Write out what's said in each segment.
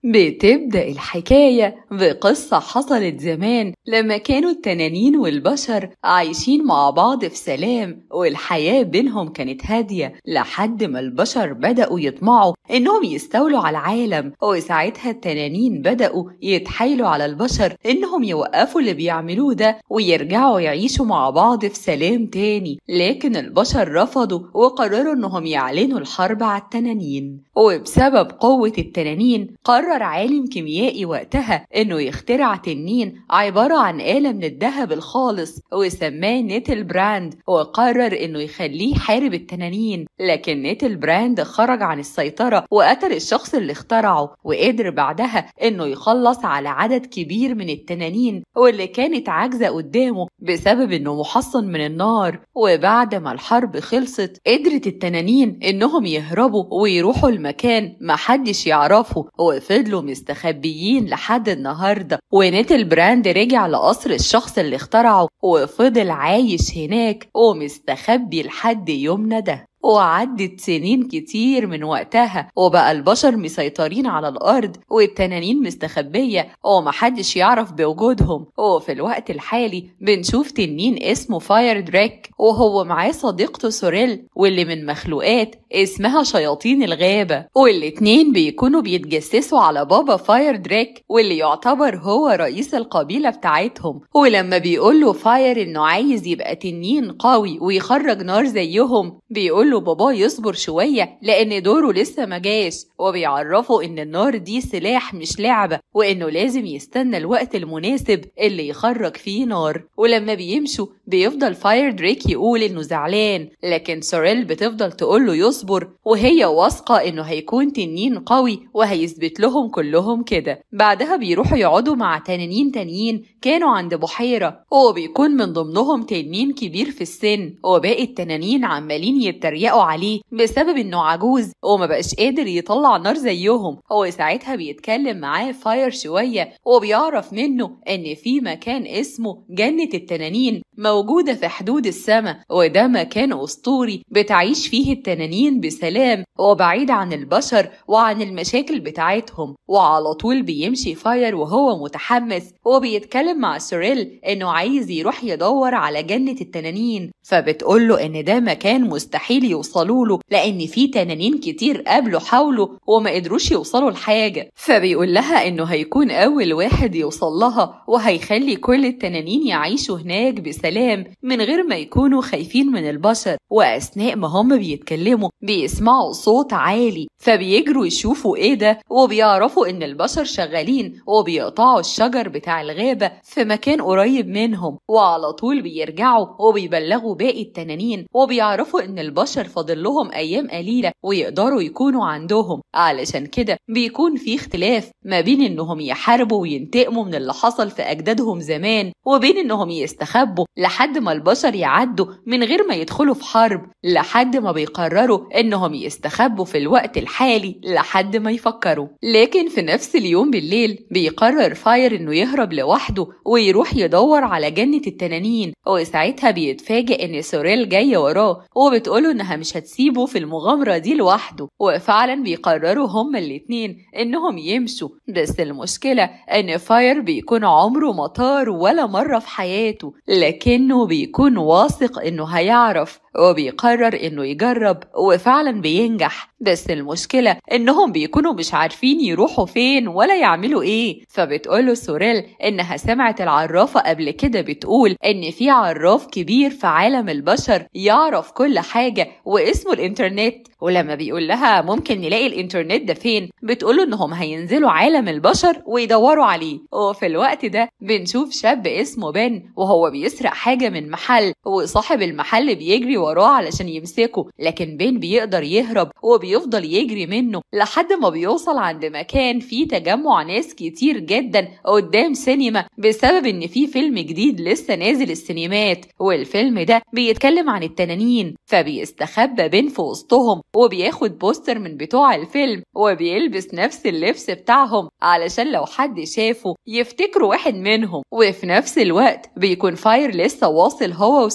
بتبدأ الحكاية بقصة حصلت زمان لما كانوا التنانين والبشر عايشين مع بعض في سلام، والحياة بينهم كانت هادية لحد ما البشر بدأوا يطمعوا إنهم يستولوا على العالم. وساعتها التنانين بدأوا يتحايلوا على البشر إنهم يوقفوا اللي بيعملوه ده ويرجعوا يعيشوا مع بعض في سلام تاني، لكن البشر رفضوا وقرروا إنهم يعلنوا الحرب على التنانين. وبسبب قوة التنانين قرر عالم كيميائي وقتها إنه يخترع تنين عبارة عن آلة من الذهب الخالص وسماه نيتل براند، وقرر إنه يخليه يحارب التنانين. لكن نيتل براند خرج عن السيطرة وقتل الشخص اللي اخترعه، وقدر بعدها إنه يخلص على عدد كبير من التنانين واللي كانت عاجزة قدامه بسبب إنه محصن من النار. وبعد ما الحرب خلصت قدرت التنانين إنهم يهربوا ويروحوا المكان محدش يعرفه، وفضلوا مستخبيين لحد النهاردة. ونيتل براند رجع لقصر الشخص اللي اخترعه وفضل عايش هناك ومستخبي لحد يومنا ده. وعدت سنين كتير من وقتها وبقى البشر مسيطرين على الأرض والتنانين مستخبية ومحدش يعرف بوجودهم. وفي الوقت الحالي بنشوف تنين اسمه فاير دريك وهو معاه صديقته سوريل، واللي من مخلوقات اسمها شياطين الغابة، والاتنين بيكونوا بيتجسسوا على بابا فاير دريك واللي يعتبر هو رئيس القبيلة بتاعتهم. ولما بيقوله فاير انه عايز يبقى تنين قوي ويخرج نار زيهم بيقوله بابا يصبر شوية لأن دوره لسه مجاش، وبيعرفوا إن النار دي سلاح مش لعبة وإنه لازم يستنى الوقت المناسب اللي يخرج فيه نار. ولما بيمشوا بيفضل فاير دريك يقول إنه زعلان، لكن سوريل بتفضل تقوله يصبر وهي واثقة إنه هيكون تنين قوي وهيثبت لهم كلهم كده. بعدها بيروحوا يقعدوا مع تنانين تانيين كانوا عند بحيرة، وبيكون من ضمنهم تنين كبير في السن، وباقي التنانين عمالين يتريقوا عليه بسبب انه عجوز وما بقاش قادر يطلع نار زيهم. هو ساعتها بيتكلم معاه فاير شوية وبيعرف منه ان في مكان اسمه جنة التنانين موجودة في حدود السماء، وده مكان اسطوري بتعيش فيه التنانين بسلام وبعيد عن البشر وعن المشاكل بتاعتهم. وعلى طول بيمشي فاير وهو متحمس وبيتكلم مع سوريل انه عايز يروح يدور على جنة التنانين، فبتقوله ان ده مكان مستحيل يوصلوا له لان في تنانين كتير قبله حاولوا وما قدروش يوصلوا لحاجة. فبيقول لها انه هيكون اول واحد يوصل لها وهيخلي كل التنانين يعيشوا هناك بسلام من غير ما يكونوا خايفين من البشر. واثناء ما هم بيتكلموا بيسمعوا صوت عالي فبيجروا يشوفوا ايه ده، وبيعرفوا ان البشر شغالين وبيقطعوا الشجر بتاع الغابة في مكان قريب منهم. وعلى طول بيرجعوا وبيبلغوا باقي التنانين وبيعرفوا ان البشر فاضل لهم ايام قليلة ويقدروا يكونوا عندهم. علشان كده بيكون في اختلاف ما بين انهم يحاربوا وينتقموا من اللي حصل في اجدادهم زمان وبين انهم يستخبوا لحد ما البشر يعدوا من غير ما يدخلوا في حرب، لحد ما بيقرروا انهم يستخبوا في الوقت الحالي لحد ما يفكروا. لكن في نفس اليوم بالليل بيقرر فاير انه يهرب لوحده ويروح يدور على جنة التنانين، وساعتها بيتفاجئ ان سوريل جاية وراه وبتقوله انها مش هتسيبه في المغامرة دي لوحده. وفعلا بيقرروا هما الاتنين انهم يمشوا، بس المشكلة ان فاير بيكون عمره ما طار ولا مرة في حياته، لكنه بيكون واثق انه هيعرف وبيقرر انه يجرب وفعلا بينجح. بس المشكلة انهم بيكونوا مش عارفين يروحوا فين ولا يعملوا ايه. فبتقوله سوريل انها سمعت العرافة قبل كده بتقول ان في عراف كبير في عالم البشر يعرف كل حاجة واسمه الانترنت. ولما بيقول لها ممكن نلاقي الانترنت ده فين بتقوله انهم هينزلوا عالم البشر ويدوروا عليه. وفي الوقت ده بنشوف شاب اسمه بن وهو بيسرق حاجة من محل، وصاحب المحل بيجري وراه علشان يمسكه، لكن بن بيقدر يهرب وبيفضل يجري منه لحد ما بيوصل عند مكان فيه تجمع ناس كتير جدا قدام سينما بسبب ان في فيلم جديد لسه نازل السينمات، والفيلم ده بيتكلم عن التنانين. فبيستخبى بيستخبى بين في وسطهم وبياخد بوستر من بتوع الفيلم وبيلبس نفس اللبس بتاعهم علشان لو حد شافه يفتكروا واحد منهم. وفي نفس الوقت بيكون فاير لسه واصل هو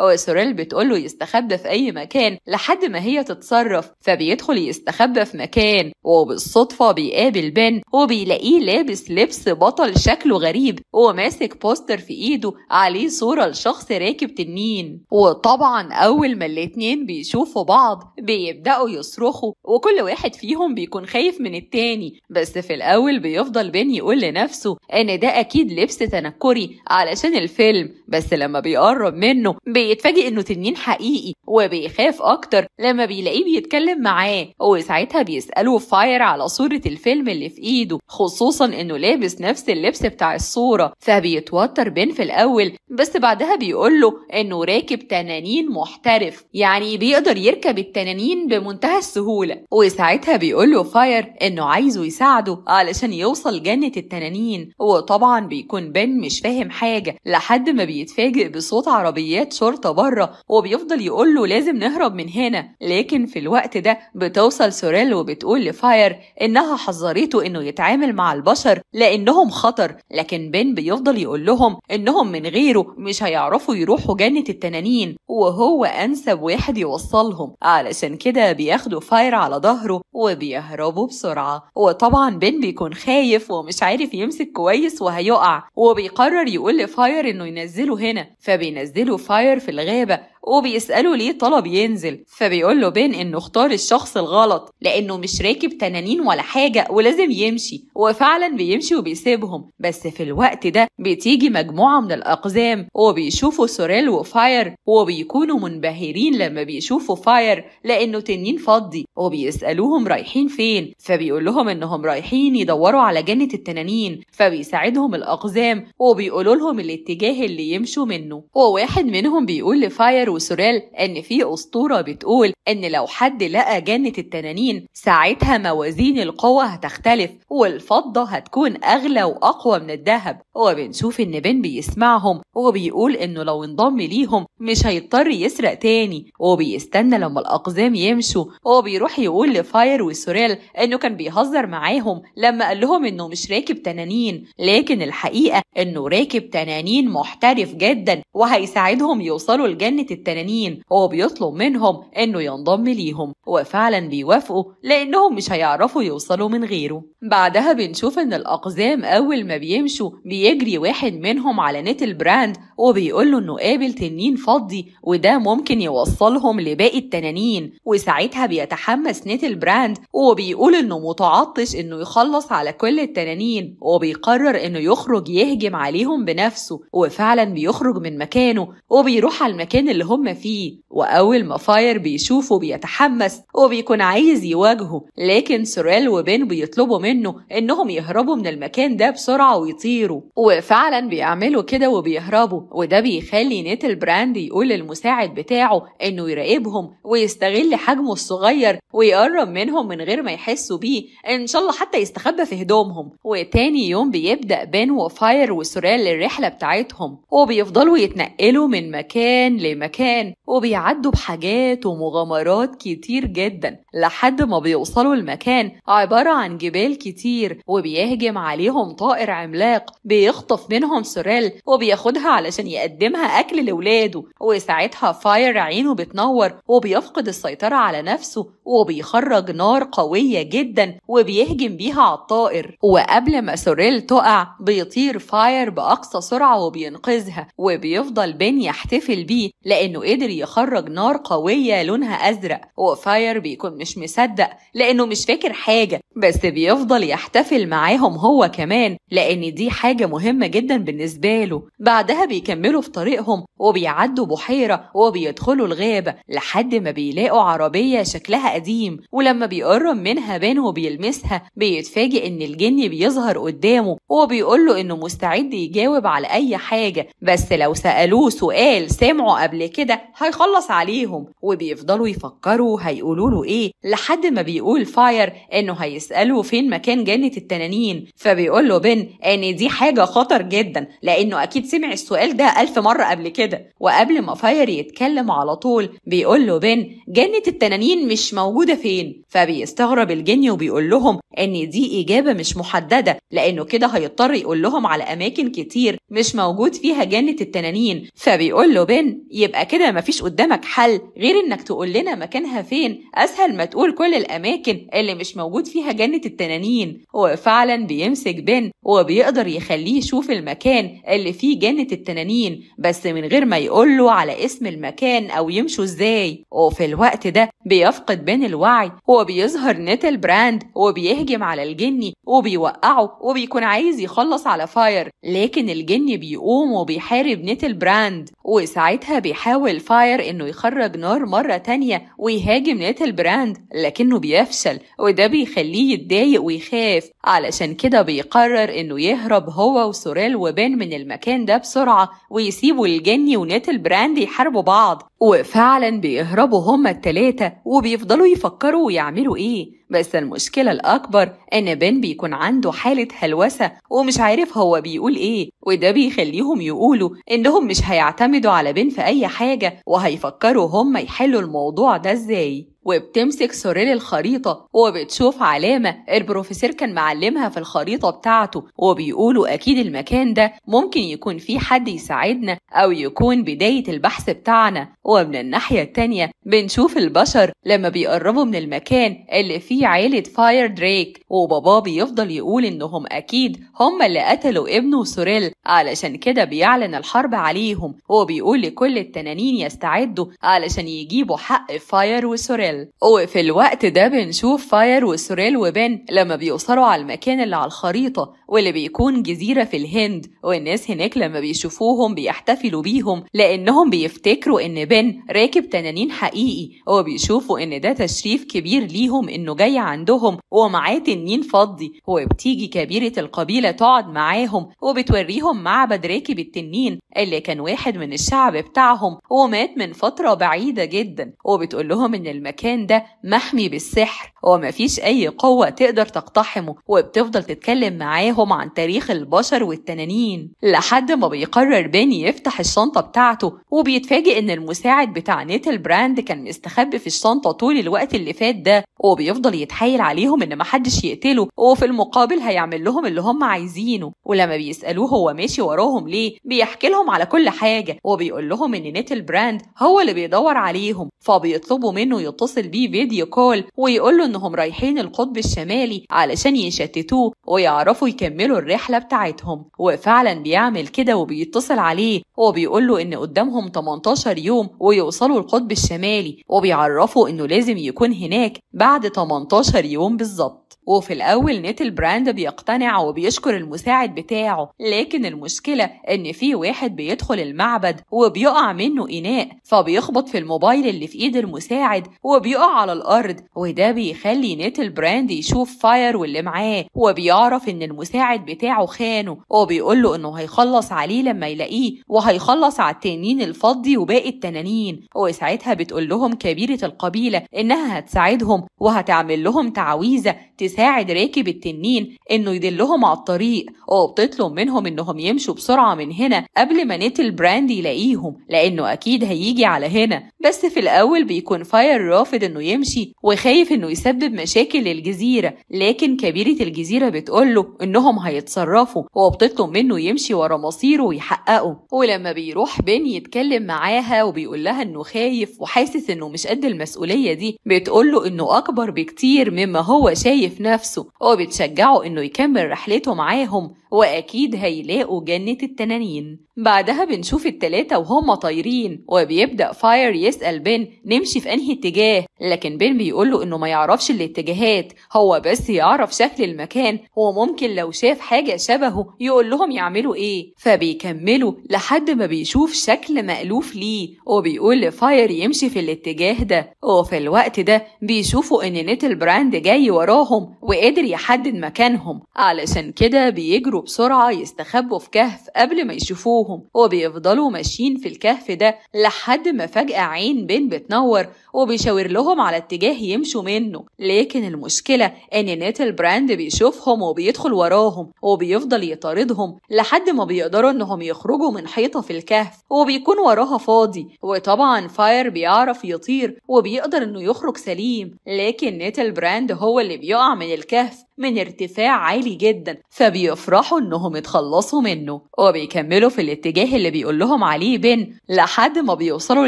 وسوريل بتقوله يستخبى في أي مكان لحد ما هي تتصرف، فبيدخل يستخبى في مكان وبالصدفة بيقابل بن وبيلاقيه لابس لبس بطل شكله غريب وماسك بوستر في ايده عليه صورة لشخص راكب تنين. وطبعا أول ما الاتنين بيشوفوا بعض بيبدأوا يصرخوا وكل واحد فيهم بيكون خايف من التاني، بس في الأول بيفضل بن يقول لنفسه إن ده أكيد لبس تنكري علشان الفيلم، بس لما بيقرب منه بيتفاجئ إنه تنين حقيقي وبيخاف أكتر لما بيلاقيه بيتكلم معاه. وساعتها بيسأله فاير على صورة الفيلم اللي في إيده، خصوصا إنه لابس نفس اللبس بتاع الصورة، فبيتوتر بن في الأول بس بعدها بيقوله إنه راكب تنانين محترف، يعني بيقدر يركب التنانين بمنتهى السهولة. وساعتها بيقوله فاير إنه عايزه يساعده علشان يوصل جنة التنانين. وطبعا بيكون بن مش فاهم حاجة لحد ما بيتفاجئ بصوت عربيات شرطة بره وبيفضل يقوله لازم نهرب من هنا. لكن في الوقت ده بتوصل سوريل وبتقول لفاير إنها حذرته إنه يتعامل مع البشر لأنهم خطر، لكن بن بيفضل يقول لهم إنهم من غيره مش هيعرفوا يروحوا جنة التنانين وهو أنسب واحد يوصلهم، علشان كده بياخدوا فاير على ظهره وبيهربوا بسرعة. وطبعا بن بيكون خايف ومش عارف يمسك كويس وهيقع، وبيقرر يقول لفاير إنه ينزله هنا، فبينزله فاير في الغابة وبيسأله ليه طلب ينزل، فبيقول له بين إنه اختار الشخص الغلط لأنه مش راكب تنانين ولا حاجة ولازم يمشي. وفعلا بيمشي وبيسيبهم، بس في الوقت ده بتيجي مجموعة من الأقزام وبيشوفوا سوريل وفاير وبيكونوا منبهرين لما بيشوفوا فاير لأنه تنين فضي، وبيسألوهم رايحين فين، فبيقول لهم إنهم رايحين يدوروا على جنة التنانين. فبيساعدهم الأقزام وبيقولوا لهم الاتجاه اللي يمشوا منه. وواحد منهم بيقول لفاير وسوريل إن في أسطورة بتقول إن لو حد لقى جنة التنانين ساعتها موازين القوة هتختلف والفضة هتكون أغلى وأقوى من الذهب. وبنشوف إن بن بيسمعهم وبيقول إنه لو انضم ليهم مش هيضطر يسرق تاني، وبيستنى لما الأقزام يمشوا وبيروح يقول لفاير وسوريل إنه كان بيهزر معاهم لما قال لهم إنه مش راكب تنانين، لكن الحقيقة إنه راكب تنانين محترف جدا وهيساعدهم يوصلوا لجنة التنانين، وبيطلب منهم إنه ينضم ليهم، وفعلا بيوافقوا لأنهم مش هيعرفوا يوصلوا من غيره. بعدها بنشوف إن الأقزام أول ما بيمشوا بيجري واحد منهم على نيتل براند وبيقوله إنه قابل تنين فضي وده ممكن يوصلهم لباقي التنانين. وساعتها بيتحمس نيتل براند وبيقول إنه متعطش إنه يخلص على كل التنانين، وبيقرر إنه يخرج يهجم عليهم بنفسه. وفعلا بيخرج من مكانه وبيروح على المكان اللي هم فيه، وأول ما فاير بيشوفه بيتحمس وبيكون عايز يواجهه، لكن سوريل وبن بيطلبوا منه إنهم يهربوا من المكان ده بسرعة ويطيروا، وفعلا بيعملوا كده وبيهربوا. وده بيخلي نيتل براند يقول للمساعد بتاعه إنه يراقبهم ويستغل حجمه الصغير ويقرب منهم من غير ما يحسوا بيه، إن شاء الله حتى يستخبى في هدومهم. وتاني يوم بيبدأ بن وفاير وسوريل الرحلة بتاعتهم، وبيفضلوا يتنقلوا من مكان لمكان وبيعدوا بحاجات ومغامرات كتير جدا لحد ما بيوصلوا المكان عبارة عن جبال كتير، وبيهجم عليهم طائر عملاق بيخطف منهم سوريل وبياخدها علشان يقدمها أكل لولاده. وساعتها فاير عينه بتنور وبيفقد السيطرة على نفسه وبيخرج نار قوية جدا وبيهجم بيها على الطائر، وقبل ما سوريل تقع بيطير فاير بأقصى سرعة وبينقذها، وبيفضل بن يحتفل بيه لأنه قدر يخرج نار قوية لونها أزرق. وفاير بيكون مش مصدق لأنه مش فاكر حاجة، بس بيفضل يحتفل معاهم هو كمان لأن دي حاجة مهمة جدا بالنسبة له. بعدها بيكملوا في طريقهم وبيعدوا بحيرة وبيدخلوا الغابة لحد ما بيلاقوا عربية شكلها قديم، ولما بيقرب منها بن وبيلمسها بيتفاجئ إن الجن بيظهر قدامه وبيقوله إنه مستعد يجاوب على أي حاجة، بس لو سألوه سؤال سمعوا قبل كده هيخلص عليهم. وبيفضلوا يفكروا هيقولوا له إيه لحد ما بيقول فاير إنه هيسأله فين مكان جنة التنانين، فبيقول له بن إن دي حاجة خطر جدا لأنه أكيد سمع السؤال لوحدها 1000 مرة قبل كده. وقبل ما فاير يتكلم على طول بيقول له بن جنة التنانين مش موجودة فين. فبيستغرب الجني وبيقول لهم ان دي اجابة مش محددة، لانه كده هيضطر يقول لهم على اماكن كتير مش موجود فيها جنة التنانين. فبيقول له بن يبقى كده مفيش قدامك حل غير انك تقول لنا مكانها فين، اسهل ما تقول كل الاماكن اللي مش موجود فيها جنة التنانين. وفعلا بيمسك بن وبيقدر يخليه يشوف المكان اللي فيه جنة التنانين، بس من غير ما يقول له على اسم المكان او يمشوا ازاي. وفي الوقت ده بيفقد بن الوعي وبيظهر نيتل براند وبيهجم على الجني وبيوقعه وبيكون عايز يخلص على فاير، لكن الجني بيقوم وبيحارب نيتل براند. وساعتها بيحاول فاير انه يخرج نار مرة تانية ويهاجم نيتل براند، لكنه بيفشل وده بيخليه يتضايق ويخاف. علشان كده بيقرر انه يهرب هو وسوريل وبن من المكان ده بسرعة ويسيبوا الجني ونيتل براند يحاربوا بعض. وفعلا بيهربوا هما التلاتة وبيفضلوا يفكروا ويعملوا ايه. بس المشكلة الأكبر إن بن بيكون عنده حالة هلوسة ومش عارف هو بيقول إيه، وده بيخليهم يقولوا إنهم مش هيعتمدوا على بن في أي حاجة وهيفكروا هم يحلوا الموضوع ده إزاي. وبتمسك سوريل الخريطة وبتشوف علامة البروفيسور كان معلمها في الخريطة بتاعته، وبيقولوا أكيد المكان ده ممكن يكون فيه حد يساعدنا أو يكون بداية البحث بتاعنا. ومن الناحية التانية بنشوف البشر لما بيقربوا من المكان اللي فيه عيلة فاير دريك، وبابا بيفضل يقول إنهم أكيد هم اللي قتلوا ابنه سوريل، علشان كده بيعلن الحرب عليهم وبيقول لكل التنانين يستعدوا علشان يجيبوا حق فاير وسوريل. وفي الوقت ده بنشوف فاير وسوريل وبن لما بيوصلوا على المكان اللي على الخريطة واللي بيكون جزيرة في الهند، والناس هناك لما بيشوفوهم بيحتفلوا بيهم لأنهم بيفتكروا إن بن راكب تنانين حقيقي، وبيشوفوا إن ده تشريف كبير ليهم إنه جاي عندهم ومعاه تنين فضي. وبتيجي كبيرة القبيلة تقعد معاهم وبتوريهم معبد راكب التنين اللي كان واحد من الشعب بتاعهم ومات من فترة بعيدة جدا، وبتقول لهم إن المكان ده محمي بالسحر ومفيش أي قوة تقدر تقتحمه، وبتفضل تتكلم معاهم عن تاريخ البشر والتنانين لحد ما بيقرر بني يفتح الشنطة بتاعته وبيتفاجئ إن المساعد بتاع نيتل براند كان مستخبي في الشنطة طول الوقت اللي فات ده، وبيفضل يتحايل عليهم إن محدش يقتله وفي المقابل هيعمل لهم اللي هم عايزينه. ولما بيسألوه هو ماشي وراهم ليه بيحكي لهم على كل حاجة وبيقول لهم إن نيتل براند هو اللي بيدور عليهم، فبيطلبوا منه يتصل بيه فيديو كول ويقول له إنهم رايحين القطب الشمالي علشان يشتتوه ويعرفوا يكملوا الرحلة بتاعتهم. وفعلا بيعمل كده وبيتصل عليه وبيقول له إن قدامهم 18 يوم ويوصلوا القطب الشمالي، وبيعرفوا إنه لازم يكون هناك بعد 18 يوم بالظبط. وفي الأول نيتل براند بيقتنع وبيشكر المساعد بتاعه، لكن المشكلة إن في واحد بيدخل المعبد وبيقع منه إناء فبيخبط في الموبايل اللي في إيد المساعد وبيقع على الأرض، وده بيخلي نيتل براند يشوف فاير واللي معاه وبيعرف إن المساعد بتاعه خانه، وبيقول له إنه هيخلص عليه لما يلاقيه وهيخلص على التنين الفضي وباقي التنانين. وساعتها بتقول لهم كبيرة القبيلة إنها هتساعدهم وهتعمل لهم تعويذة تساعد راكب التنين إنه يدلهم على الطريق، وبتطلب منهم إنهم يمشوا بسرعة من هنا قبل ما نيتل براند يلاقيهم لأنه أكيد هيجي على هنا. بس في الأول بيكون فاير رافض إنه يمشي وخايف إنه يسبب مشاكل للجزيرة، لكن كبيرة الجزيرة بتقوله إنهم هيتصرفوا وبتطلب منه يمشي ورا مصيره ويحققه. ولما بيروح بن يتكلم معاها وبيقول لها إنه خايف وحاسس إنه مش قد المسؤولية دي، بتقوله إنه أكبر بكتير مما هو شايف نفسه، وبتشجعه إنه يكمل رحلته معاهم وأكيد هيلاقوا جنة التنانين. بعدها بنشوف التلاتة وهم طايرين وبيبدأ فاير يسأل بن نمشي في أنهي اتجاه، لكن بن بيقوله إنه ما يعرفش الاتجاهات، هو بس يعرف شكل المكان وممكن لو شاف حاجة شبهه يقول لهم يعملوا إيه. فبيكملوا لحد ما بيشوف شكل مألوف ليه وبيقول لفاير يمشي في الاتجاه ده، وفي الوقت ده بيشوفوا إن نيتل براند جاي وراهم وقادر يحدد مكانهم، علشان كده بيجروا بسرعة يستخبوا في كهف قبل ما يشوفوهم. يلاقوهم، وبيفضلوا ماشيين في الكهف ده لحد ما فجأة عين بن بتنور وبيشاور لهم على اتجاه يمشوا منه. لكن المشكلة ان نيتل براند بيشوفهم وبيدخل وراهم وبيفضل يطاردهم لحد ما بيقدروا انهم يخرجوا من حيطة في الكهف وبيكون وراها فاضي. وطبعا فاير بيعرف يطير وبيقدر انه يخرج سليم، لكن نيتل براند هو اللي بيقع من الكهف من ارتفاع عالي جدا، فبيفرحوا انهم اتخلصوا منه وبيكملوا في الاتجاه اللي بيقول لهم عليه بن لحد ما بيوصلوا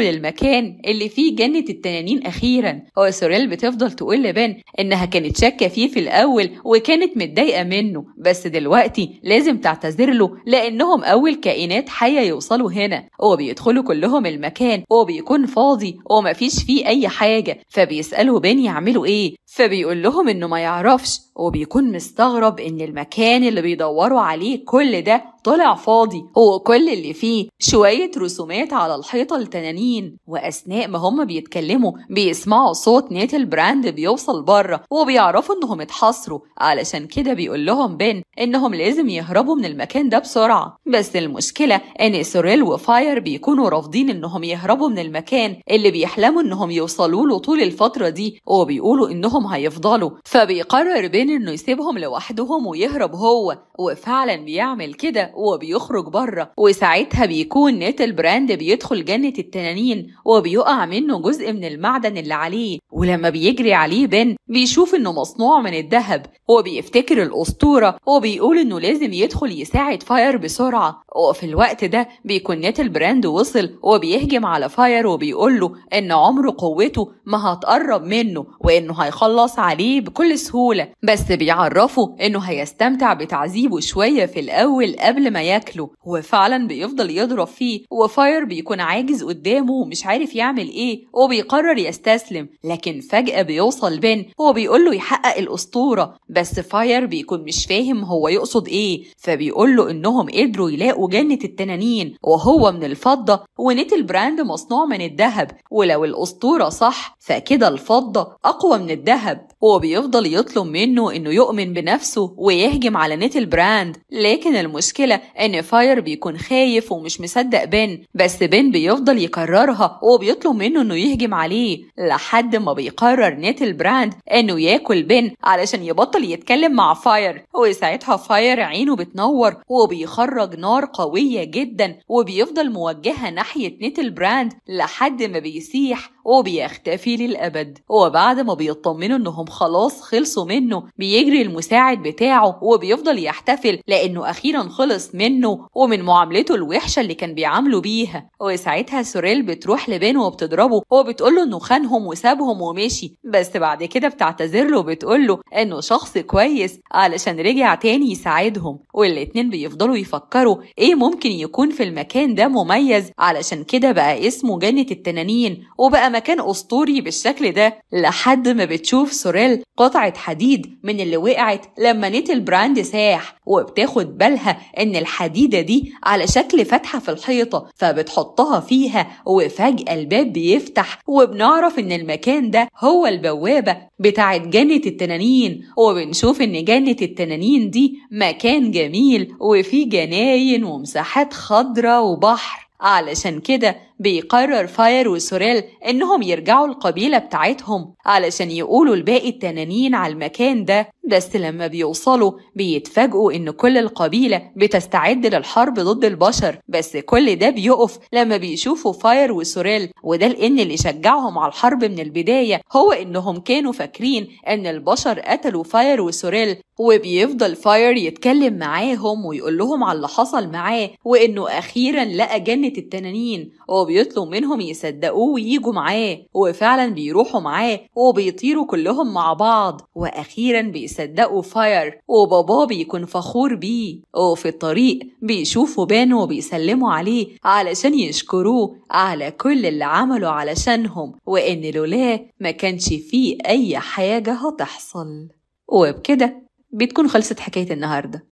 للمكان اللي فيه جنة التنانين اخيرا. وسوريل بتفضل تقول لبن انها كانت شاكة فيه في الاول وكانت متضايقة منه، بس دلوقتي لازم تعتذر له لانهم اول كائنات حية يوصلوا هنا. وبيدخلوا كلهم المكان وبيكون فاضي ومفيش فيه اي حاجة، فبيسألوا بن يعملوا ايه، فبيقول لهم انه ما يعرفش، وبيكون مستغرب ان المكان اللي بيدوروا عليه كل ده طلع فاضي وكل اللي فيه شوية رسومات على الحيطة لتنانين. وأثناء ما هم بيتكلموا بيسمعوا صوت نيتل براند بيوصل بره وبيعرفوا انهم اتحصروا، علشان كده بيقول لهم بن انهم لازم يهربوا من المكان ده بسرعة. بس المشكلة ان سوريل وفاير بيكونوا رافضين انهم يهربوا من المكان اللي بيحلموا انهم يوصلوا له طول الفترة دي، وبيقولوا انهم هيفضلوا. فبيقرر بن انه يسيبهم لوحدهم ويهرب هو، وفعلا بيعمل كده وبيخرج بره. وساعتها بيكون نيتل براند بيدخل جنة التنانين وبيقع منه جزء من المعدن اللي عليه، ولما بيجري عليه بن بيشوف انه مصنوع من الذهب وبيفتكر الأسطورة وبيقول انه لازم يدخل يساعد فاير بسرعة. وفي الوقت ده بيكون نيتل براند وصل وبيهجم على فاير وبيقول له ان عمر قوته ما هتقرب منه وانه هيخلص عليه بكل سهولة، بس بيعرفه انه هيستمتع بتعذيبه شوية في الاول قبل ما ياكله. وفعلا بيفضل يضرب فيه وفاير بيكون عاجز قدامه ومش عارف يعمل ايه وبيقرر يستسلم. لكن فجأة بيوصل بن وبيقول له يحقق الأسطورة، بس فاير بيكون مش فاهم هو يقصد ايه، فبيقول له انهم قدروا يلاقوا جنة التنانين وهو من الفضة ونيتل براند مصنوع من الذهب، ولو الأسطورة صح فكده الفضة أقوى من الذهب. وبيفضل يطلب منه انه يؤمن بنفسه ويهجم على نيتل براند. لكن المشكلة ان فاير بيكون خايف ومش مصدق بن، بس بن بيفضل يكررها وبيطلب منه انه يهجم عليه لحد ما بيقرر نيتل براند انه ياكل بن علشان يبطل يتكلم مع فاير. وساعتها فاير عينه بتنور وبيخرج نار قوية جدا وبيفضل موجهة ناحية نيتل براند لحد ما بيسيح وبيختفي للأبد. وبعد ما بيطمنوا انهم خلاص خلصوا منه بيجري المساعد بتاعه وبيفضل يحتفل لانه اخيرا خلص منه ومن معاملته الوحشة اللي كان بيعاملوا بيها. وساعتها سوريل بتروح لبن وبتضربه وبتقوله انه خانهم وسابهم ومشي، بس بعد كده بتعتذر له وبتقوله انه شخص كويس علشان رجع تاني يساعدهم. والاتنين بيفضلوا يفكروا ايه ممكن يكون في المكان ده مميز علشان كده بقى اسمه جنة التنانين وبقى مكان أسطوري بالشكل ده، لحد ما بتشوف سوريل قطعة حديد من اللي وقعت لما نيتل براند ساح، وبتاخد بالها ان الحديدة دي على شكل فتحة في الحيطة فبتحطها فيها وفجأة الباب بيفتح وبنعرف ان المكان ده هو البوابة بتاعت جنة التنانين. وبنشوف ان جنة التنانين دي مكان جميل وفيه جناين ومساحات خضراء وبحر، علشان كده بيقرر فاير وسوريل انهم يرجعوا القبيلة بتاعتهم علشان يقولوا لباقي التنانين على المكان ده. بس لما بيوصلوا بيتفاجئوا ان كل القبيلة بتستعد للحرب ضد البشر، بس كل ده بيقف لما بيشوفوا فاير وسوريل. وده لان اللي شجعهم على الحرب من البداية هو انهم كانوا فاكرين ان البشر قتلوا فاير وسوريل. وبيفضل فاير يتكلم معاهم ويقول لهم على اللي حصل معاه وانه اخيرا لقى جنة التنانين، وبيطلب منهم يصدقوه وييجوا معاه. وفعلا بيروحوا معاه وبيطيروا كلهم مع بعض، واخيرا بيصدقوا فاير وباباه بيكون فخور بيه. وفي الطريق بيشوفوا بان وبيسلموا عليه علشان يشكروه على كل اللي عملوا علشانهم وان لولاه ما كانش فيه اي حاجة هتحصل. وبكده بتكون خلصت حكاية النهاردة.